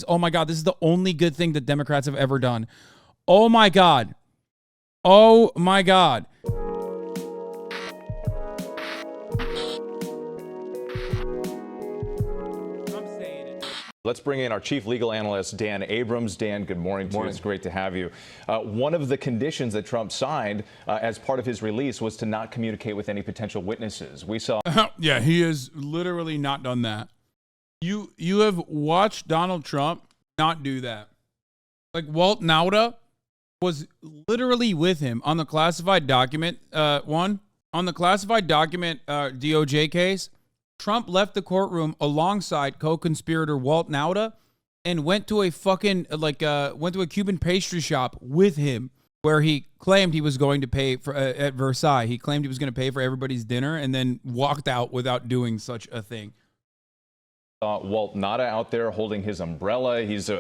Oh my God, this is the only good thing that Democrats have ever done. Oh my God. Oh my God. Let's bring in our chief legal analyst, Dan Abrams. Dan, good morning to you. It's great to have you. One of the conditions that Trump signed as part of his release was to not communicate with any potential witnesses. We saw. Yeah, he has literally not done that. You have watched Donald Trump not do that. Like Walt Nauta was literally with him on the classified document on the classified document DOJ case. Trump left the courtroom alongside co-conspirator Walt Nauta and went to a fucking went to a Cuban pastry shop with him, where he claimed he was going to pay for at Versailles. He claimed he was going to pay for everybody's dinner and then walked out without doing such a thing. Walt Nauta out there holding his umbrella. He's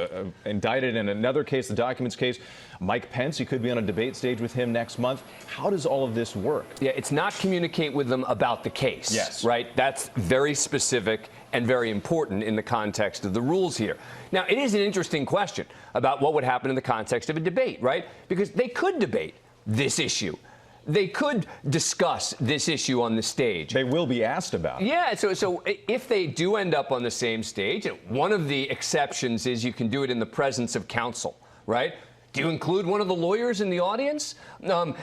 indicted in another case, the documents case. Mike Pence, he could be on a debate stage with him next month. How does all of this work? Yeah, it's not communicate with them about the case. Yes. Right? That's very specific and very important in the context of the rules here. Now, it is an interesting question about what would happen in the context of a debate, right? Because they could debate this issue. They could discuss this issue on the stage. They will be asked about it. Yeah, so if they do end up on the same stage, one of the exceptions is you can do it in the presence of counsel, right? Do you include one of the lawyers in the audience?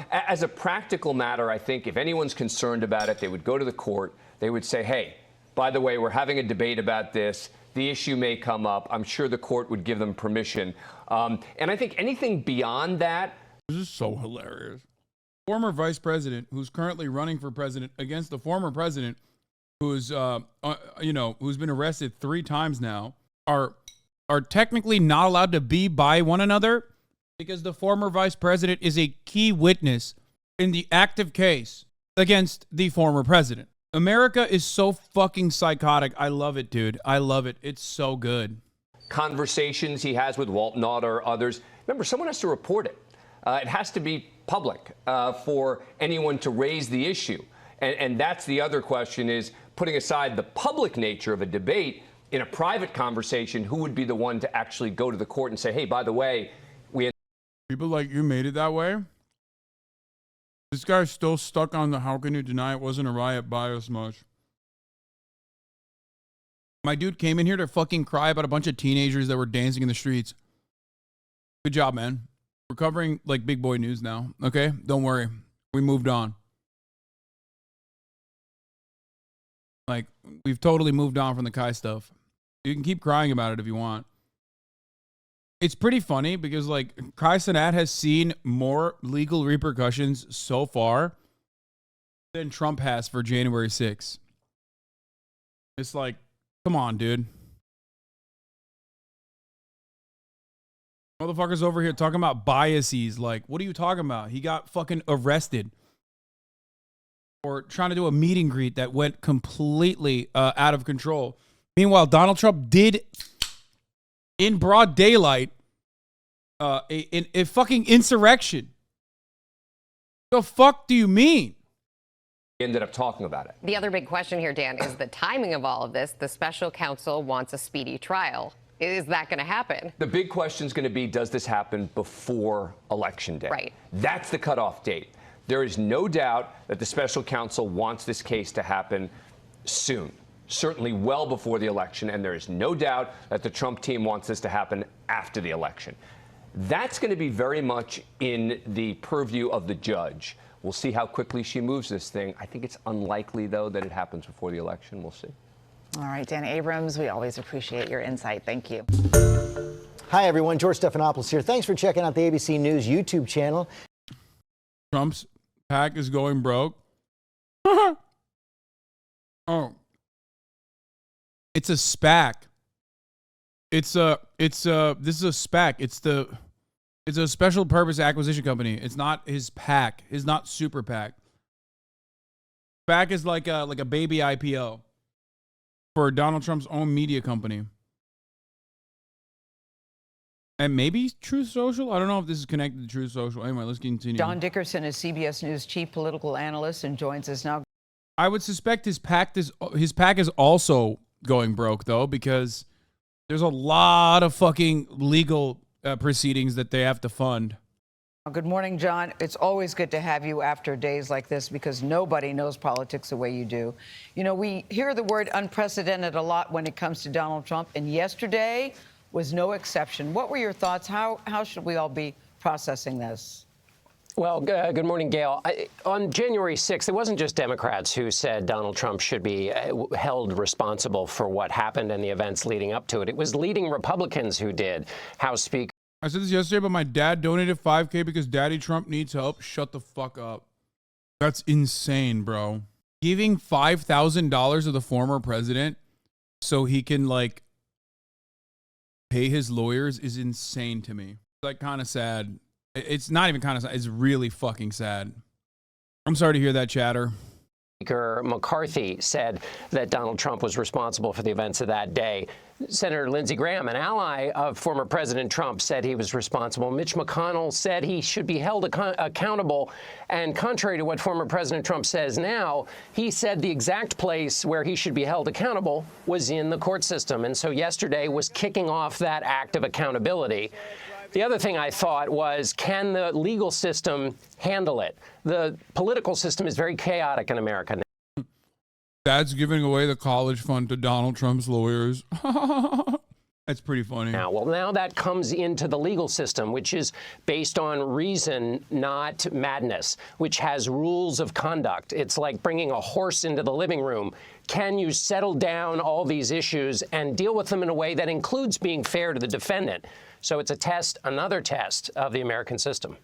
As a practical matter, I think if anyone's concerned about it, they would go to the court. They would say, hey, by the way, we're having a debate about this. The issue may come up. I'm sure the court would give them permission. And I think anything beyond that. This is so hilarious. Former vice president who's currently running for president against the former president who's who's been arrested 3 times now are technically not allowed to be by one another because the former vice president is a key witness in the active case against the former president. America is so fucking psychotic. I love it, dude. I love it. It's so good. Conversations he has with Walt Nauta or others. Remember, someone has to report it. It has to be public for anyone to raise the issue. And that's the other question, is putting aside the public nature of a debate, in a private conversation, who would be the one to actually go to the court and say, hey, by the way, people like you made it that way? This guy's still stuck on the how can you deny it wasn't a riot bias much. My dude came in here to fucking cry about a bunch of teenagers that were dancing in the streets. Good job, man. We're covering like big boy news now, okay? Don't worry. We moved on. Like, we've totally moved on from the Kai stuff. You can keep crying about it if you want. It's pretty funny because, like, Kai Cenat has seen more legal repercussions so far than Trump has for January 6th. It's like, come on, dude. Motherfuckers over here talking about biases. Like, what are you talking about? He got fucking arrested for trying to do a meet and greet that went completely out of control. Meanwhile, Donald Trump did, in broad daylight, a fucking insurrection. The fuck do you mean? ended up talking about it. The other big question here, Dan, is the timing of all of this. The special counsel wants a speedy trial. Is that going to happen? The big question is going to be, does this happen before Election Day? Right. That's the cutoff date. There is no doubt that the special counsel wants this case to happen soon, certainly well before the election, and there is no doubt that the Trump team wants this to happen after the election. That's going to be very much in the purview of the judge. We'll see how quickly she moves this thing. I think it's unlikely, though, that it happens before the election. We'll see. All right, Dan Abrams, we always appreciate your insight. Thank you. Hi, everyone. George Stephanopoulos here. Thanks for checking out the ABC News YouTube channel. Trump's PAC is going broke. Oh. It's a SPAC. This is a SPAC. It's a special purpose acquisition company. It's not his PAC. It's not super PAC. SPAC is like a baby IPO for Donald Trump's own media company. And maybe Truth Social? I don't know if this is connected to Truth Social. Anyway, let's continue. John Dickerson is CBS News chief political analyst and joins us now. I would suspect his PAC is also going broke, though, because There's a lot of fucking legal proceedings that they have to fund. Good morning, John. It's always good to have you after days like this because nobody knows politics the way you do. You know, we hear the word unprecedented a lot when it comes to Donald Trump, and yesterday was no exception. What were your thoughts? How should we all be processing this? Well, good morning, Gail. On January 6th, it wasn't just Democrats who said Donald Trump should be held responsible for what happened and the events leading up to it. It was leading Republicans who did. House Speaker. I said this yesterday, but my dad donated $5K because Daddy Trump needs help. Shut the fuck up. That's insane, bro. Giving $5,000 to the former president so he can, like, pay his lawyers is insane to me. Like, kind of sad. It's not even kind of sad. It's really fucking sad. I'm sorry to hear that, chatter. Speaker McCarthy said that Donald Trump was responsible for the events of that day. Senator Lindsey Graham, an ally of former President Trump, said he was responsible. Mitch McConnell said he should be held accountable. And contrary to what former President Trump says now, he said the exact place where he should be held accountable was in the court system. And so yesterday was kicking off that act of accountability. The other thing I thought was, can the legal system handle it? The political system is very chaotic in America now. Dad's giving away the college fund to Donald Trump's lawyers. That's pretty funny. Now that comes into the legal system, which is based on reason, not madness, which has rules of conduct. It's like bringing a horse into the living room. Can you settle down all these issues and deal with them in a way that includes being fair to the defendant? So it's a test, another test of the American system.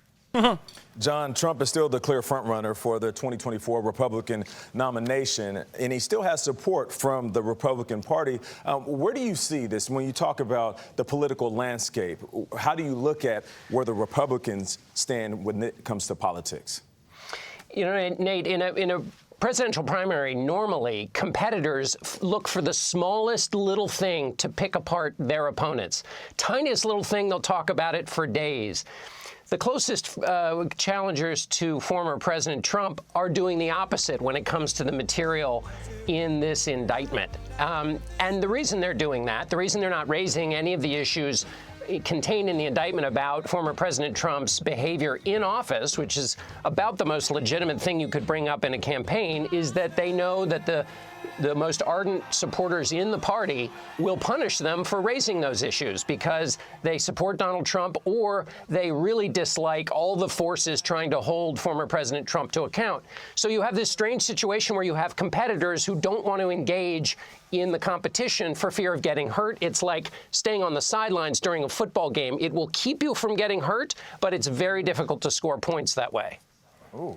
John, Trump is still the clear frontrunner for the 2024 Republican nomination, and he still has support from the Republican Party. Where do you see this when you talk about the political landscape? How do you look at where the Republicans stand when it comes to politics? You know, Nate, in a presidential primary, normally competitors look for the smallest little thing to pick apart their opponents. Tiniest little thing, they'll talk about it for days. The closest challengers to former President Trump are doing the opposite when it comes to the material in this indictment. And the reason they're doing that, the reason they're not raising any of the issues contained in the indictment about former President Trump's behavior in office, which is about the most legitimate thing you could bring up in a campaign, is that they know that the most ardent supporters in the party will punish them for raising those issues because they support Donald Trump or they really dislike all the forces trying to hold former President Trump to account. So you have this strange situation where you have competitors who don't want to engage in the competition for fear of getting hurt. It's like staying on the sidelines during a football game. It will keep you from getting hurt, but it's very difficult to score points that way. Ooh.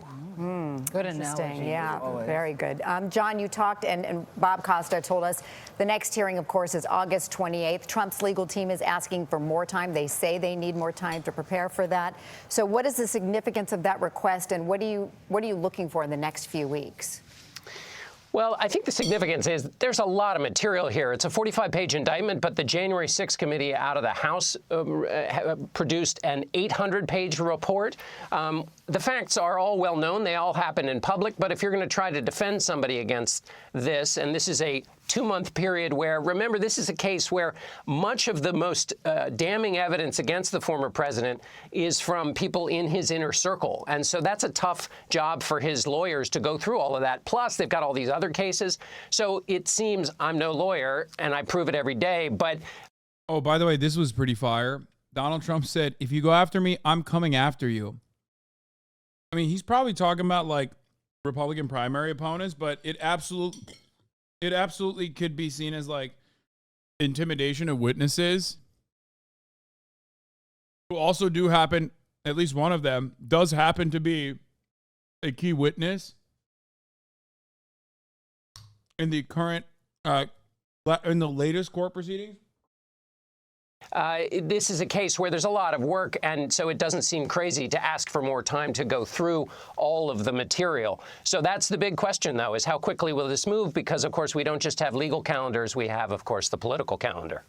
Good analogy. Yeah, very good. John, you talked, and Bob Costa told us the next hearing, of course, is August 28th. Trump's legal team is asking for more time. They say they need more time to prepare for that. So what is the significance of that request, and what are you looking for in the next few weeks? Well, I think the significance is there's a lot of material here. It's a 45-page indictment, but the January 6th committee out of the House produced an 800-page report. The facts are all well known. They all happen in public. But if you're going to try to defend somebody against this, and this is a 2-month period where, remember, this is a case where much of the most damning evidence against the former president is from people in his inner circle. And so that's a tough job for his lawyers to go through all of that. Plus, they've got all these other cases. So it seems, I'm no lawyer, and I prove it every day, but... Oh, by the way, this was pretty fire. Donald Trump said, if you go after me, I'm coming after you. I mean, he's probably talking about, like, Republican primary opponents, but it absolutely could be seen as, like, intimidation of witnesses who also do happen, at least one of them does happen to be a key witness in the current, in the latest court proceedings. This is a case where there's a lot of work, and so it doesn't seem crazy to ask for more time to go through all of the material. So that's the big question, though, is how quickly will this move? Because, of course, we don't just have legal calendars. We have, of course, the political calendar.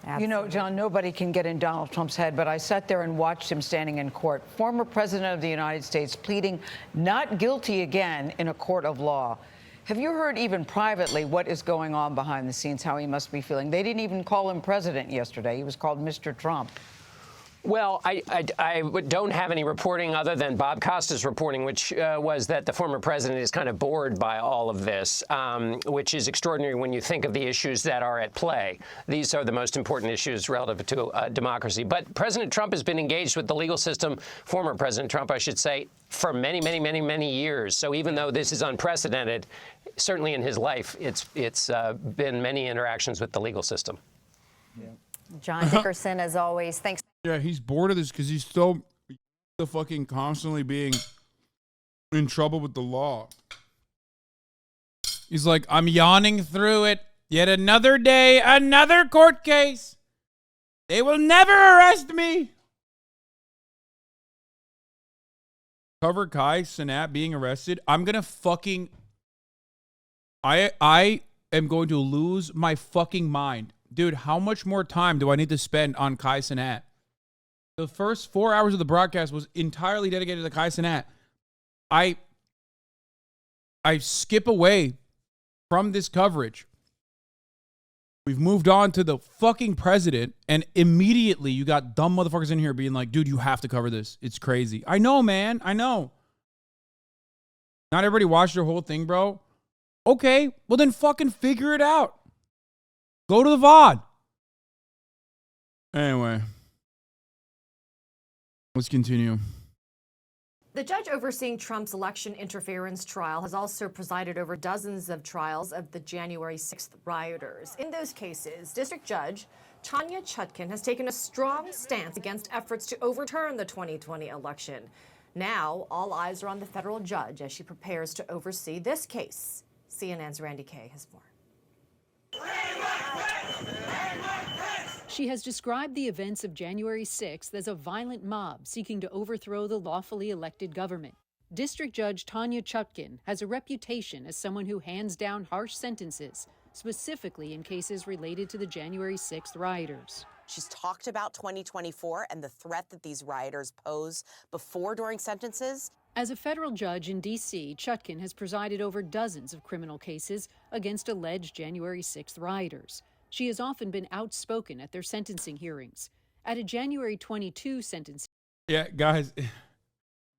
Absolutely. You know, John, nobody can get in Donald Trump's head, but I sat there and watched him standing in court. Former president of the United States pleading not guilty again in a court of law. Have you heard even privately what is going on behind the scenes, how he must be feeling? They didn't even call him president yesterday. He was called Mr. Trump. Well, I don't have any reporting other than Bob Costa's reporting, which was that the former president is kind of bored by all of this, which is extraordinary when you think of the issues that are at play. These are the most important issues relative to democracy. But President Trump has been engaged with the legal system, former President Trump, I should say, for many, many, many, many years. So even though this is unprecedented, certainly in his life, it's been many interactions with the legal system. Yeah. John Dickerson, as always, thanks. Yeah, he's bored of this because he's still fucking constantly being in trouble with the law. He's like, I'm yawning through it. Yet another day, another court case. They will never arrest me. Cover Kai Cenat being arrested. I'm going to fucking... I am going to lose my fucking mind. Dude, how much more time do I need to spend on Kai Cenat? The first 4 hours of the broadcast was entirely dedicated to Kai Cenat. I skip away from this coverage. We've moved on to the fucking president, and immediately you got dumb motherfuckers in here being like, dude, you have to cover this. It's crazy. I know, man. I know. Not everybody watched your whole thing, bro. Okay, well then fucking figure it out. Go to the VOD. Anyway. Let's continue. The judge overseeing Trump's election interference trial has also presided over dozens of trials of the January 6th rioters. In those cases, District Judge Tanya Chutkin has taken a strong stance against efforts to overturn the 2020 election. Now, all eyes are on the federal judge as she prepares to oversee this case. CNN's Randy Kay has more. She has described the events of January 6th as a violent mob seeking to overthrow the lawfully elected government. District Judge Tanya Chutkin has a reputation as someone who hands down harsh sentences, specifically in cases related to the January 6th rioters. She's talked about 2024 and the threat that these rioters pose before, during sentences. As a federal judge in D.C., Chutkin has presided over dozens of criminal cases against alleged January 6th rioters. She has often been outspoken at their sentencing hearings. At a January 22 sentencing... Yeah, guys,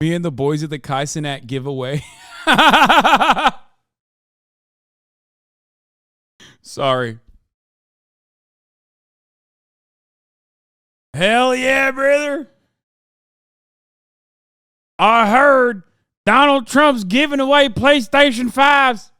me and the boys at the Kai Cenat giveaway. Sorry. Hell yeah, brother. I heard Donald Trump's giving away PlayStation 5s.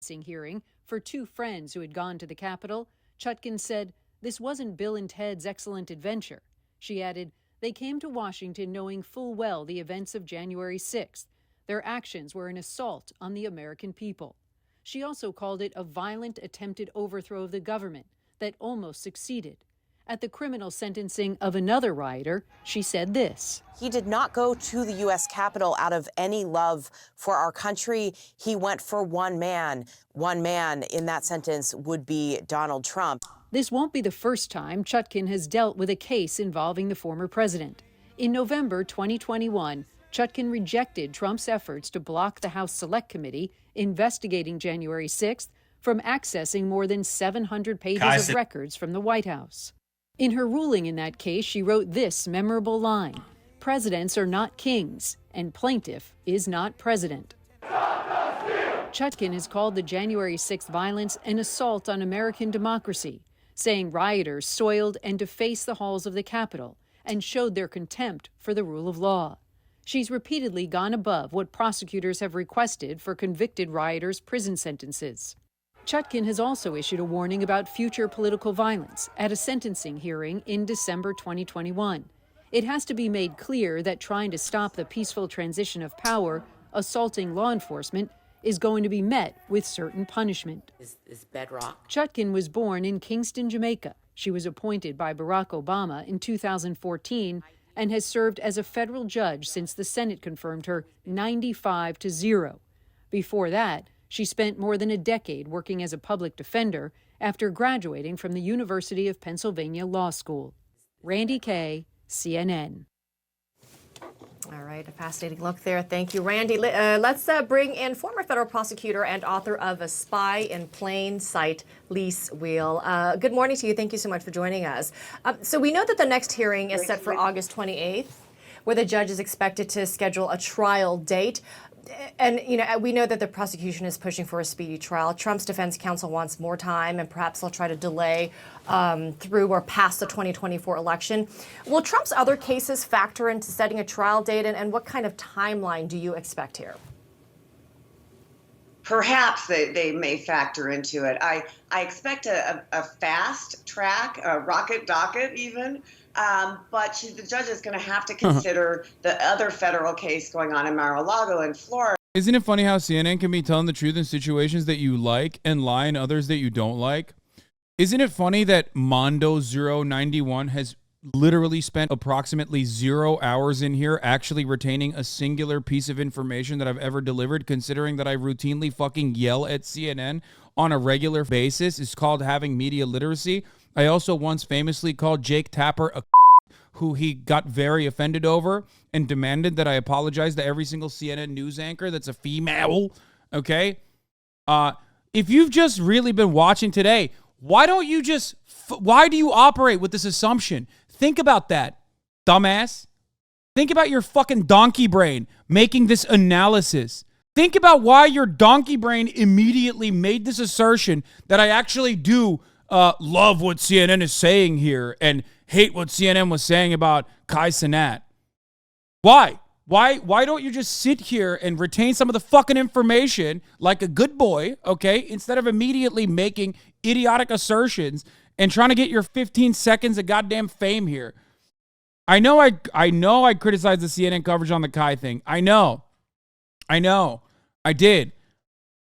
Hearing for two friends who had gone to the Capitol, Chutkin said, "This wasn't Bill and Ted's excellent adventure." She added, "They came to Washington knowing full well the events of January 6th. Their actions were an assault on the American people." She also called it a violent attempted overthrow of the government that almost succeeded. At the criminal sentencing of another rioter, she said this. He did not go to the U.S. Capitol out of any love for our country. He went for one man. One man in that sentence would be Donald Trump. This won't be the first time Chutkin has dealt with a case involving the former president. In November 2021, Chutkin rejected Trump's efforts to block the House Select Committee investigating January 6th from accessing more than 700 pages of records from the White House. In her ruling in that case, she wrote this memorable line: "Presidents are not kings, and plaintiff is not president." Chutkin has called the January 6th violence an assault on American democracy, saying rioters soiled and defaced the halls of the Capitol and showed their contempt for the rule of law. She's repeatedly gone above what prosecutors have requested for convicted rioters' prison sentences. Chutkin has also issued a warning about future political violence at a sentencing hearing in December 2021. It has to be made clear that trying to stop the peaceful transition of power, assaulting law enforcement, is going to be met with certain punishment. Is bedrock. Chutkin was born in Kingston, Jamaica. She was appointed by Barack Obama in 2014 and has served as a federal judge since the Senate confirmed her 95-0. Before that, she spent more than a decade working as a public defender after graduating from the University of Pennsylvania Law School. Randy Kay, CNN. All right, a fascinating look there. Thank you, Randy. Let's bring in former federal prosecutor and author of A Spy in Plain Sight, Lise Wheel. Good morning to you. Thank you so much for joining us. So we know that the next hearing is set for August 28th, where the judge is expected to schedule a trial date. And, you know, we know that the prosecution is pushing for a speedy trial. Trump's defense counsel wants more time, and perhaps they'll try to delay through or past the 2024 election. Will Trump's other cases factor into setting a trial date, and what kind of timeline do you expect here? Perhaps they may factor into it. I expect a fast track, a rocket docket even. But the judge is going to have to consider the other federal case going on in Mar-a-Lago in Florida. Isn't it funny how CNN can be telling the truth in situations that you like and lie in others that you don't like? Isn't it funny that Mondo091 has literally spent approximately 0 hours in here actually retaining a singular piece of information that I've ever delivered, considering that I routinely fucking yell at CNN on a regular basis? It's called having media literacy. I also once famously called Jake Tapper a who he got very offended over and demanded that I apologize to every single CNN news anchor that's a female, okay? If you've just really been watching today, why don't you just, why do you operate with this assumption? Think about that, dumbass. Think about your fucking donkey brain making this analysis. Think about why your donkey brain immediately made this assertion that I actually do love what CNN is saying here and hate what CNN was saying about Kai Cenat. Why? Why don't you just sit here and retain some of the fucking information like a good boy, okay, instead of immediately making idiotic assertions and trying to get your 15 seconds of goddamn fame here? I know I criticized the CNN coverage on the Kai thing. I know. I did.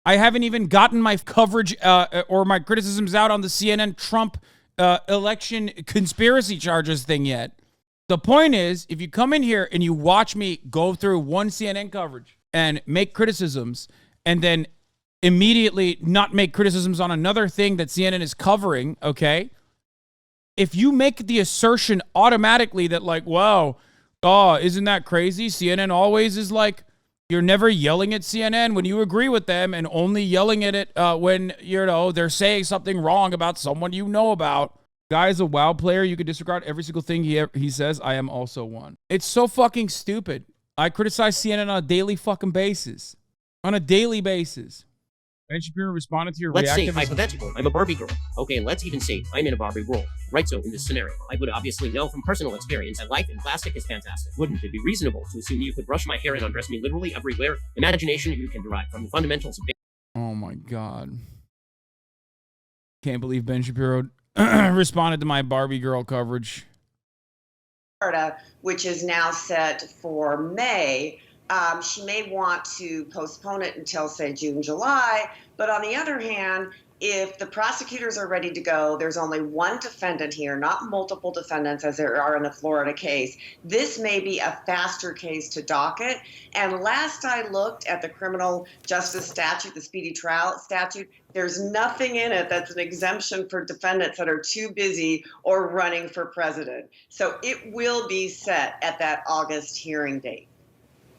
I haven't even gotten my coverage or my criticisms out on the CNN Trump election conspiracy charges thing yet. The point is, if you come in here and you watch me go through one CNN coverage and make criticisms and then immediately not make criticisms on another thing that CNN is covering, okay? If you make the assertion automatically that like, wow, isn't that crazy? CNN always is like, you're never yelling at CNN when you agree with them and only yelling at it when, you know, they're saying something wrong about someone you know about. Guy is a WoW player. You could disregard every single thing he says. I am also one. It's so fucking stupid. I criticize CNN on a daily fucking basis. On a daily basis. Ben Shapiro responded to your reactive... Let's say, hypothetical, I'm a Barbie girl. Okay, and let's even say I'm in a Barbie role. Right, so in this scenario, I would obviously know from personal experience that life in plastic is fantastic. Wouldn't it be reasonable to assume you could brush my hair and undress me literally everywhere? Imagination you can derive from the fundamentals of... Oh my God. Can't believe Ben Shapiro responded to my Barbie girl coverage. Florida, which is now set for May. She may want to postpone it until, say, June, July. But on the other hand, if the prosecutors are ready to go, there's only one defendant here, not multiple defendants as there are in the Florida case. This may be a faster case to docket. And last I looked at the criminal justice statute, the speedy trial statute, there's nothing in it that's an exemption for defendants that are too busy or running for president. So it will be set at that August hearing date.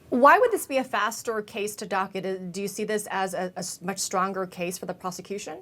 Why would this be a faster case to docket? Do you see this as a much stronger case for the prosecution?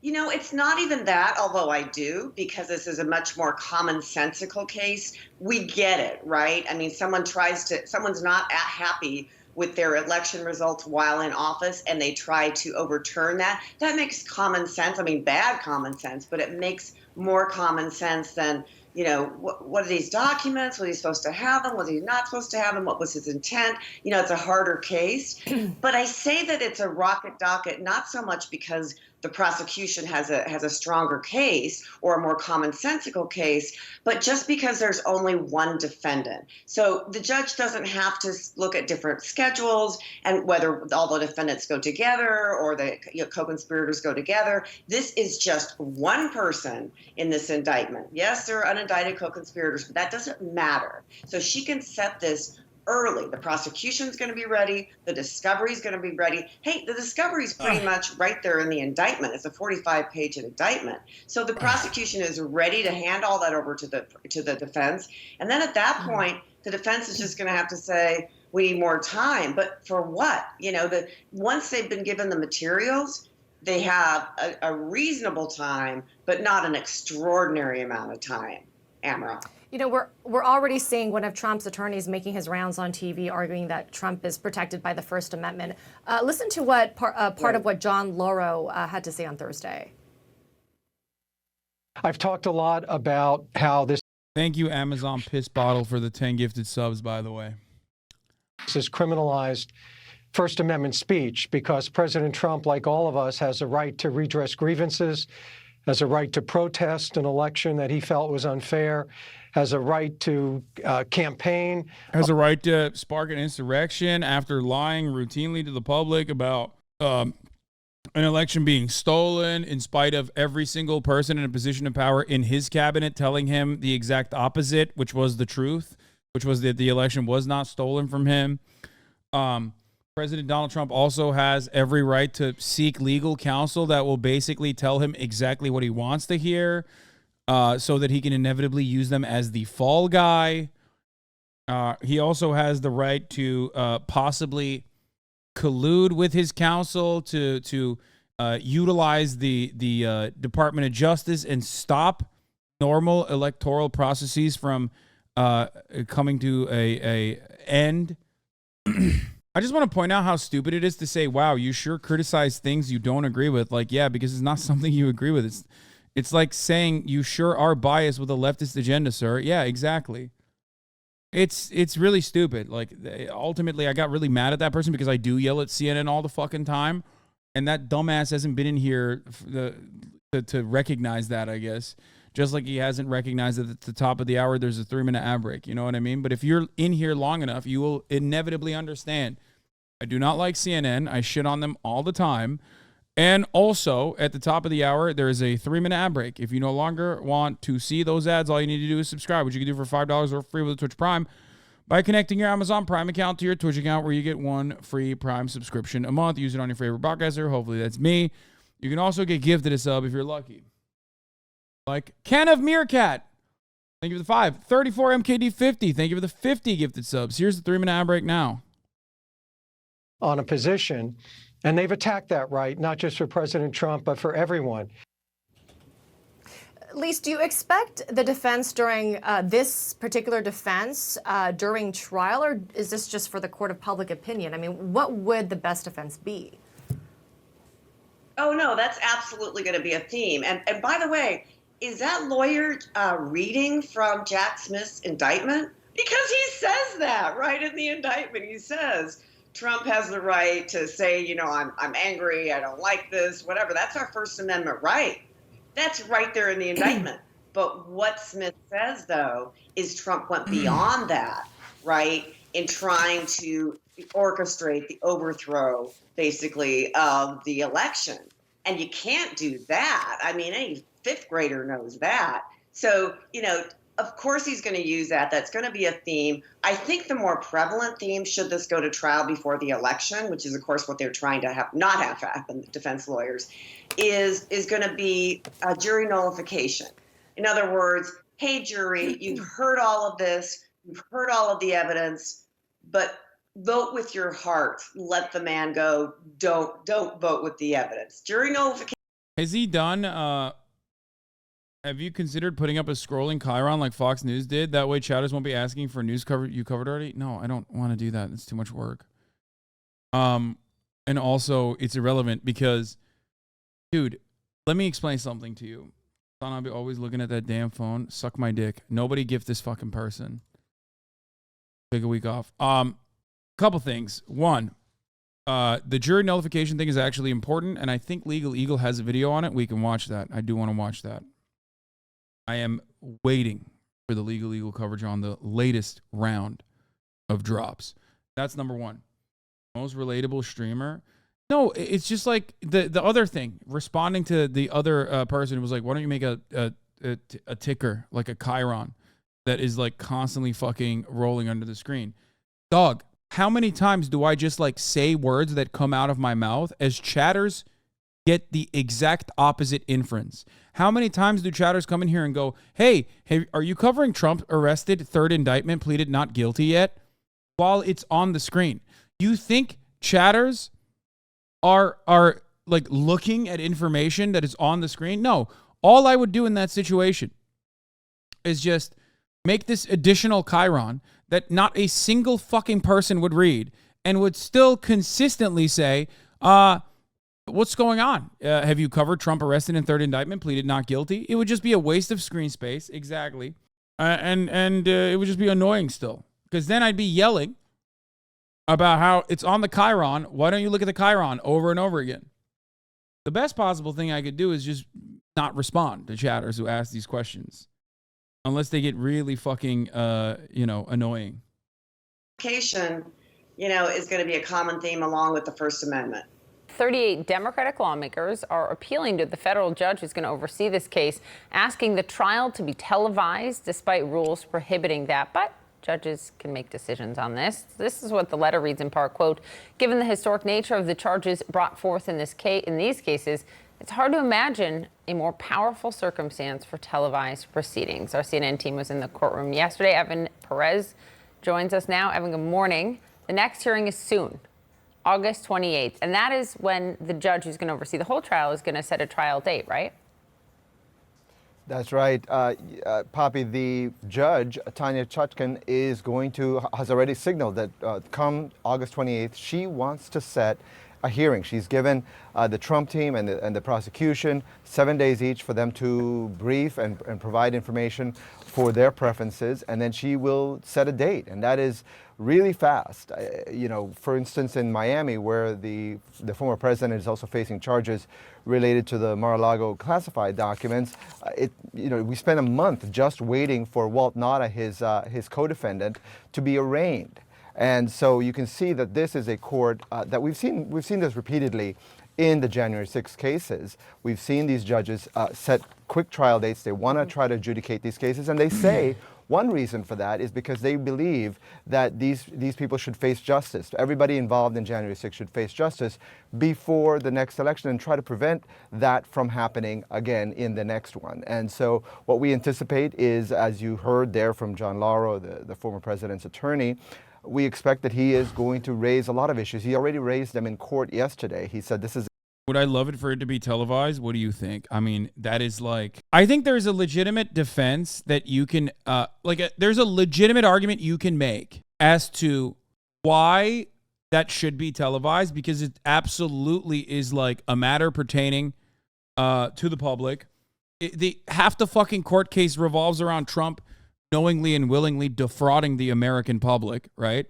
You know, it's not even that, although I do, because this is a much more commonsensical case. We get it, right? I mean, someone's not happy with their election results while in office and they try to overturn that. That makes common sense. I mean, bad common sense, but it makes more common sense than, you know, what are these documents? Was he supposed to have them? Was he not supposed to have them? What was his intent? You know, it's a harder case. But I say that it's a rocket docket, not so much because the prosecution has a stronger case or a more commonsensical case, but just because there's only one defendant. So the judge doesn't have to look at different schedules and whether all the defendants go together or the co-conspirators go together. This is just one person in this indictment. Yes, there are unindicted co-conspirators, but that doesn't matter. So she can set this early. The prosecution's going to be ready. The discovery's going to be ready. Hey, the discovery's pretty much right there in the indictment. It's a 45-page indictment. So the prosecution is ready to hand all that over to the defense. And then at that point, the defense is just going to have to say, we need more time. But for what? You know, once they've been given the materials, they have a reasonable time, but not an extraordinary amount of time. Amara. You know, we're already seeing one of Trump's attorneys making his rounds on TV arguing that Trump is protected by the First Amendment. Listen to what part of what John Lauro had to say on Thursday. I've talked a lot about how this. Thank you, Amazon Piss Bottle, for the 10 gifted subs, by the way. This is criminalized First Amendment speech because President Trump, like all of us, has a right to redress grievances, has a right to protest an election that he felt was unfair, has a right to campaign. Has a right to spark an insurrection after lying routinely to the public about an election being stolen, in spite of every single person in a position of power in his cabinet telling him the exact opposite, which was the truth, which was that the election was not stolen from him. President Donald Trump also has every right to seek legal counsel that will basically tell him exactly what he wants to hear, so that he can inevitably use them as the fall guy. He also has the right to possibly collude with his counsel to utilize the Department of Justice and stop normal electoral processes from coming to a end. I just want to point out how stupid it is to say, wow, you sure criticize things you don't agree with. Like, yeah, because it's not something you agree with. It's like saying you sure are biased with a leftist agenda, sir. Yeah, exactly. It's really stupid. Like, ultimately, I got really mad at that person because I do yell at CNN all the fucking time. And that dumbass hasn't been in here to recognize that, I guess. Just like he hasn't recognized that at the top of the hour, there's a 3-minute ad break. You know what I mean? But if you're in here long enough, you will inevitably understand. I do not like CNN. I shit on them all the time. And also, at the top of the hour, there is a 3-minute ad break. If you no longer want to see those ads, all you need to do is subscribe, which you can do for $5 or free with Twitch Prime by connecting your Amazon Prime account to your Twitch account, where you get 1 free Prime subscription a month. Use it on your favorite podcaster. Hopefully that's me. You can also get gifted a sub if you're lucky. Like Ken of Meerkat. Thank you for the 5. 34 MKD 50. Thank you for the 50 gifted subs. Here's the 3-minute ad break now. On a position, and they've attacked that right, not just for President Trump, but for everyone. Lise, do you expect the defense during this particular defense during trial, or is this just for the court of public opinion? I mean, what would the best defense be? Oh, no, that's absolutely going to be a theme. And by the way, is that lawyer reading from Jack Smith's indictment? Because he says that right in the indictment. He says Trump has the right to say, you know, I'm angry, I don't like this, whatever. That's our First Amendment right. That's right there in the indictment. But what Smith says, though, is Trump went beyond that, right, in trying to orchestrate the overthrow, basically, of the election. And you can't do that. I mean, any fifth grader knows that. So, you know, of course he's going to use that. That's going to be a theme. I think the more prevalent theme, should this go to trial before the election, which is, of course, what they're trying to not have happen, defense lawyers, is going to be a jury nullification. In other words, hey, jury, you've heard all of this, you've heard all of the evidence, but vote with your heart. Let the man go. Don't vote with the evidence. Jury nullification. Has he done? Have you considered putting up a scrolling Chiron like Fox News did? That way, chatters won't be asking for news cover you covered already. No, I don't want to do that. It's too much work. And also, it's irrelevant because, dude, let me explain something to you. I'll be always looking at that damn phone. Suck my dick. Nobody gift this fucking person. Take a week off. Couple things. One, the jury nullification thing is actually important, and I think Legal Eagle has a video on it. We can watch that. I do want to watch that. I am waiting for the Legal Eagle coverage on the latest round of drops. That's number one. Most relatable streamer. No, it's just like the other thing. Responding to the other person who was like, why don't you make a ticker, like a Chiron, that is like constantly fucking rolling under the screen. dog, how many times do I just like say words that come out of my mouth as chatters get the exact opposite inference? How many times do chatters come in here and go, hey, are you covering Trump arrested, third indictment, pleaded not guilty yet? While it's on the screen. You think chatters are like looking at information that is on the screen? No. All I would do in that situation is just make this additional Chiron that not a single fucking person would read and would still consistently say, what's going on? Have you covered Trump arrested in third indictment, pleaded not guilty? It would just be a waste of screen space. Exactly. And it would just be annoying still. Because then I'd be yelling about how it's on the Chiron. Why don't you look at the Chiron over and over again? The best possible thing I could do is just not respond to chatters who ask these questions. Unless they get really fucking, annoying. Is going to be a common theme along with the First Amendment. 38 Democratic lawmakers are appealing to the federal judge who's going to oversee this case, asking the trial to be televised despite rules prohibiting that. But judges can make decisions on this. This is what the letter reads in part, quote, given the historic nature of the charges brought forth in these cases, it's hard to imagine a more powerful circumstance for televised proceedings. Our CNN team was in the courtroom yesterday. Evan Perez joins us now. Evan, good morning. The next hearing is soon, August 28th. And that is when the judge who's going to oversee the whole trial is going to set a trial date, right? That's right. Poppy, the judge, Tanya Chutkin, has already signaled that come August 28th, she wants to set a hearing. She's given the Trump team and the prosecution 7 days each for them to brief and provide information for their preferences, and then she will set a date, and that is really fast. For instance, in Miami, where the former president is also facing charges related to the Mar-a-Lago classified documents, we spent a month just waiting for Walt Nauta, his co-defendant, to be arraigned. And so you can see that this is a court that we've seen this repeatedly in the January 6 cases. We've seen these judges set quick trial dates. They want to try to adjudicate these cases, and they say one reason for that is because they believe that these people should face justice. Everybody involved in January 6 should face justice before the next election and try to prevent that from happening again in the next one. And so what we anticipate is, as you heard there from John Lauro, the former president's attorney, we expect that he is going to raise a lot of issues. he already raised them in court yesterday. He said this is... Would I love it for it to be televised? What do you think? I mean, that is like... I think there's a legitimate defense that you can... there's a legitimate argument you can make as to why that should be televised, because it absolutely is like a matter pertaining to the public. Half the fucking court case revolves around Trump knowingly and willingly defrauding the American public, right?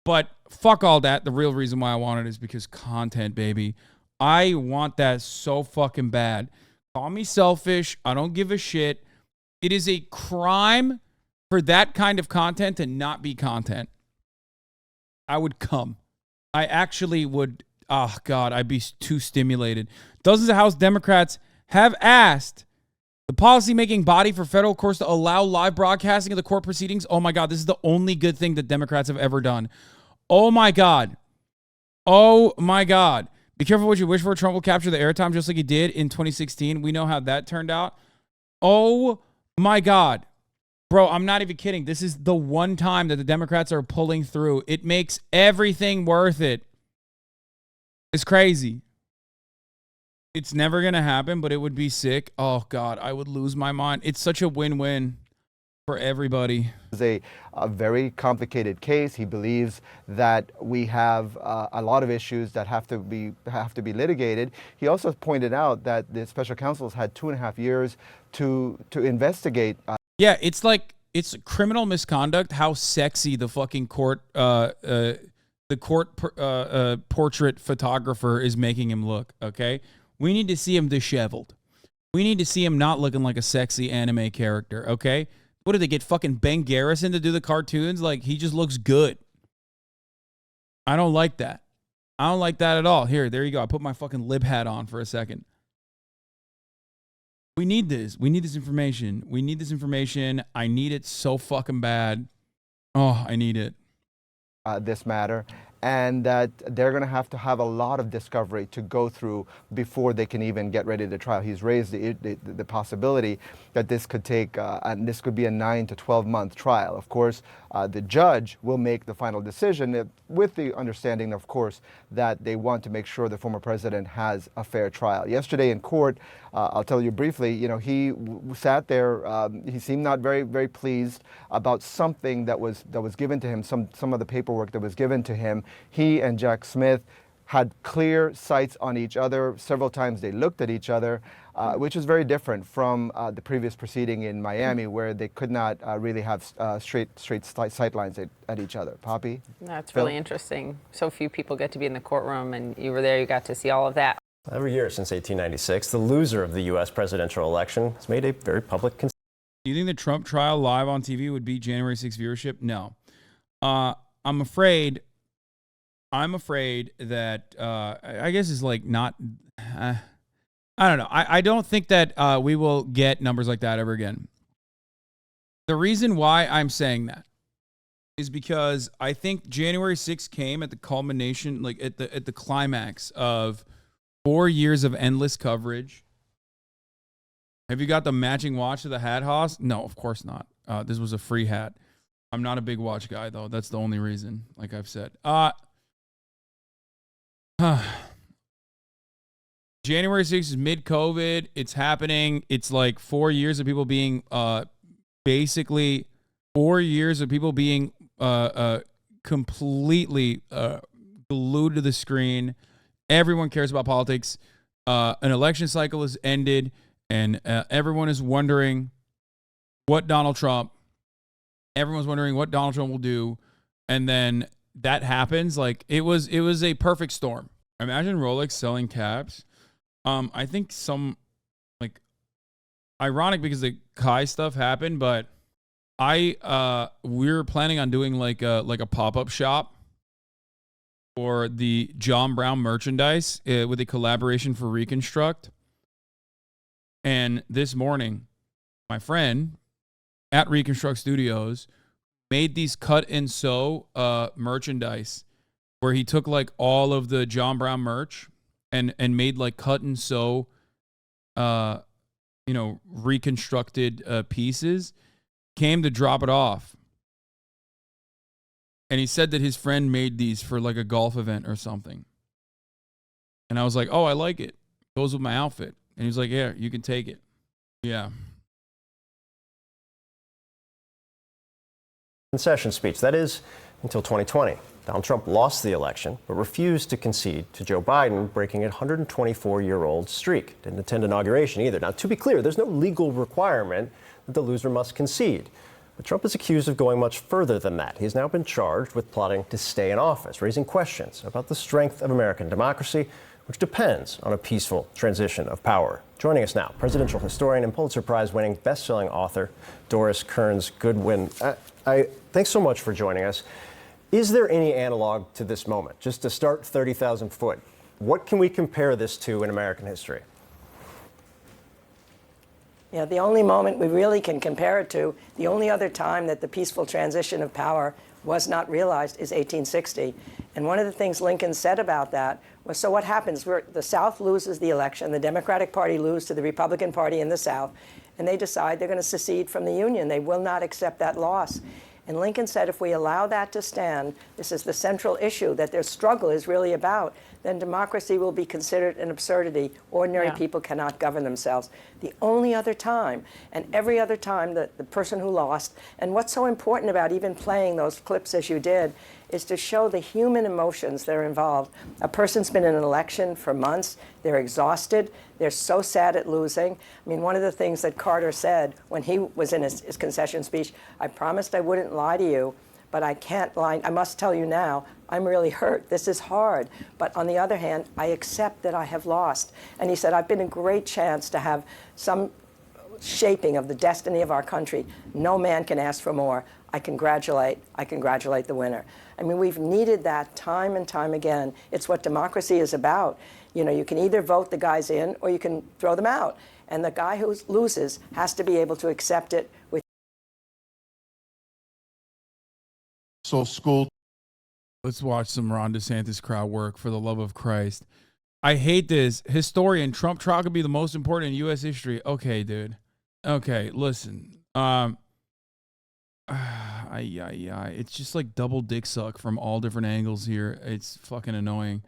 But fuck all that. The real reason why I want it is because content, baby. I want that so fucking bad. Call me selfish. I don't give a shit. It is a crime for that kind of content to not be content. I would come. I actually would. Oh, God, I'd be too stimulated. Dozens of House Democrats have asked the policymaking body for federal courts to allow live broadcasting of the court proceedings. Oh, my God, this is the only good thing that Democrats have ever done. Oh, my God. Oh, my God. Be careful what you wish for. Trump will capture the airtime just like he did in 2016. We know how that turned out. Oh, my God. Bro, I'm not even kidding. This is the one time that the Democrats are pulling through. It makes everything worth it. It's crazy. It's never going to happen, but it would be sick. Oh, God, I would lose my mind. It's such a win-win for everybody. It's a very complicated case. He believes that we have a lot of issues that have to be litigated. He also pointed out that the special counsel has had 2.5 years to investigate. Yeah, it's like, it's criminal misconduct how sexy the fucking court portrait photographer is making him look, okay? We need to see him disheveled. We need to see him not looking like a sexy anime character, okay? What did they get fucking Ben Garrison to do the cartoons? Like, he just looks good. I don't like that. I don't like that at all. Here, there you go. I put my fucking lib hat on for a second. We need this. We need this information. We need this information. I need it so fucking bad. Oh, I need it. this matter, and that they're going to have a lot of discovery to go through before they can even get ready to trial. He's raised the possibility that this could take, and this could be a 9 to 12 month trial. Of course, the judge will make the final decision with the understanding, of course, that they want to make sure the former president has a fair trial. Yesterday in court, I'll tell you briefly, you know, he sat there, he seemed not very pleased about something that was given to him, some of the paperwork that was given to him. He and Jack Smith had clear sights on each other. Several times they looked at each other, which is very different from the previous proceeding in Miami, where they could not really have straight sight lines at each other. Poppy? That's really interesting. So few people get to be in the courtroom, and you were there, you got to see all of that. Every year since 1896, the loser of the U.S. presidential election has made a very public concession. Do you think the Trump trial live on TV would beat January 6th viewership? No. I'm afraid that I guess it's like not. I don't know. I don't think that we will get numbers like that ever again. The reason why I'm saying that is because I think January 6th came at the culmination, like at the climax of 4 years of endless coverage. Have you got the matching watch to the hat, Haas? No, of course not. This was a free hat. I'm not a big watch guy, though. That's the only reason, like I've said. January 6th is mid-COVID. It's happening. It's like 4 years of people being basically 4 years of people being completely glued to the screen. Everyone cares about politics. An election cycle has ended, and everyone is wondering what Donald Trump. Everyone's wondering what Donald Trump will do, and then that happens. Like it was a perfect storm. Imagine Rolex selling caps. I think some like ironic because the Kai stuff happened, but we're planning on doing like a pop-up shop for the John Brown merchandise with a collaboration for Reconstruct. And this morning, my friend at Reconstruct Studios made these cut and sew merchandise where he took like all of the John Brown merch and made like cut and sew reconstructed pieces, came to drop it off. And he said that his friend made these for like a golf event or something. And I was like, oh, I like it. Goes with my outfit. And he's like, yeah, you can take it. Yeah. Concession speech. That is until 2020. Donald Trump lost the election, but refused to concede to Joe Biden, breaking a 124-year-old streak. Didn't attend inauguration either. Now, to be clear, there's no legal requirement that the loser must concede. But Trump is accused of going much further than that. He's now been charged with plotting to stay in office, raising questions about the strength of American democracy, which depends on a peaceful transition of power. Joining us now, presidential historian and Pulitzer Prize-winning best-selling author Doris Kearns Goodwin. Thanks so much for joining us. Is there any analog to this moment? Just to start 30,000 foot, what can we compare this to in American history? Yeah, the only moment we really can compare it to, the only other time that the peaceful transition of power was not realized is 1860. And one of the things Lincoln said about that was, so what happens? The South loses the election, the Democratic Party loses to the Republican Party in the South, and they decide they're going to secede from the Union. They will not accept that loss. And Lincoln said, if we allow that to stand, this is the central issue that their struggle is really about, then democracy will be considered an absurdity. Ordinary people cannot govern themselves. The only other time, and every other time, the person who lost, and what's so important about even playing those clips as you did, is to show the human emotions that are involved. A person's been in an election for months. They're exhausted. They're so sad at losing. I mean, one of the things that Carter said when he was in his concession speech, I promised I wouldn't lie to you, but I can't lie. I must tell you now, I'm really hurt. This is hard. But on the other hand, I accept that I have lost. And he said, I've been a great chance to have some shaping of the destiny of our country. No man can ask for more. I congratulate the winner. I mean, we've needed that time and time again. It's what democracy is about. You know, you can either vote the guys in or you can throw them out. And the guy who loses has to be able to accept it with. So school Let's watch some Ron DeSantis crowd work, for the love of Christ. I hate this. Historian, Trump trial could be the most important in U.S. history. Okay, dude. Okay, listen. It's just like double dick suck from all different angles here. It's fucking annoying.